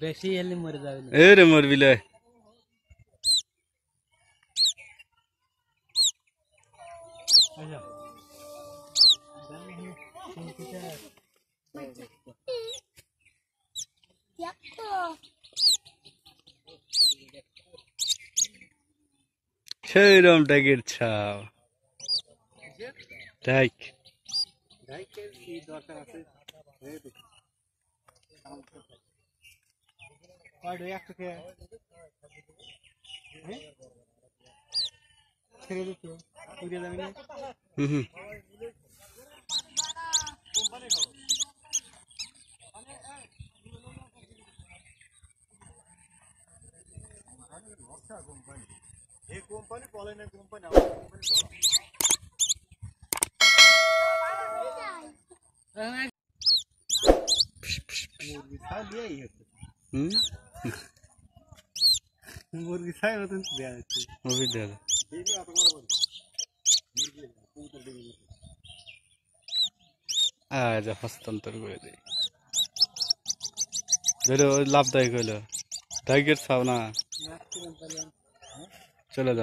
বেশি এলে মরে যাবে রে মরবিলে সেইরম ডাকের ছাও ডাক কোম্পানি বলে না কোম্পানি মুরগি ছাই মতন দেওয়া হচ্ছে হস্তান্তর করে দেয় ধরো লাভদায়ক হইলো ডাইকের ছাও না চলে যাও